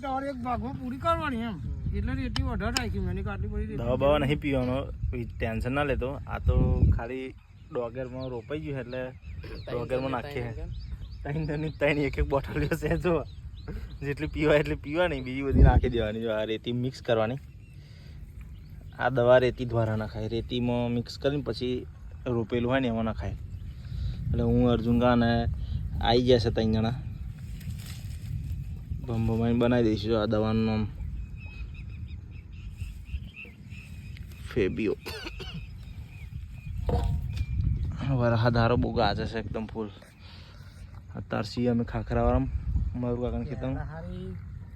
તમારે એક ભાગમાં પૂરી કરવાની એમ એટલે રેતી વધારે રાખી મેં આટલી બધી દવા બવા નહીં પીવાનો ટેન્શન ના લેતો આ તો ખાલી ડોગરમાં રોપાઈ ગયું એટલે ડોગરમાં નાખીએ ત્રણ એક બોટલ છે જો જેટલી પીવાય એટલી પીવાની બીજી બધી નાખી દેવાની જો આ રેતી મિક્સ કરવાની આ દવા રેતી દ્વારા નખાય રેતીમાં મિક્સ કરીને પછી રોપેલું હોય ને એમાં નખાય એટલે હું અર્જુનકા ને આવી જશે ત્રણ જણા ભમાઈને બનાવી દઈશું જો આ દવાનું નામ ફેબિયો વરહા ધારો બહુ ગાજે છે એકદમ ફૂલ અત્યાર છીએ અમે ખાખરાવાળા મારું કાકાને ખેતરમાં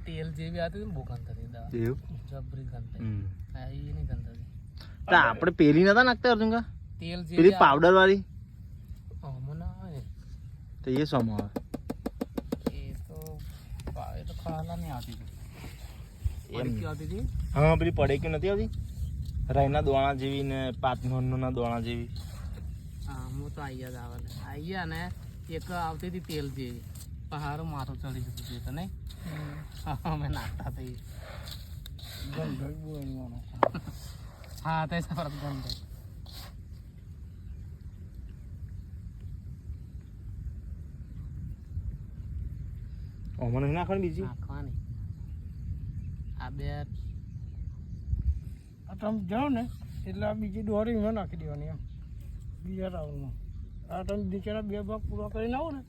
તેલ જેવી આતી ને બહુ ગંધ હતી એવું જબરી ગંધ આ એ નહીં ગંધ હતી તો આપણે પેલી નતા નાખતા અર્જુનકા તેલ જેવી પેલી પાવડર વાળી મને આવે તો એ શું આવે એ તો ખાલા નહીં આવતી એમ કે આવતી હતી હા પેલી પડે કે નથી આવતી રાઈના દોણા જેવી ને પાતનોરના દોણા જેવી હા હું તો આઈયા ને એક આવતી હતી તેલ જેવી પહાડ માથું ચડી જતું હતું તો નહીં હા મેં નાખતા હતી હા તે સરસ ગંધ ઓમાં નહીં નાખવાની બીજી નાખવાની આ બે તમે જાઓ ને એટલે આ બીજી દોરી એમાં નાખી દેવાની એમ બીજા રાઉન્ડમાં આ તમે બિચારા બે ભાગ પૂરા કરીને આવો ને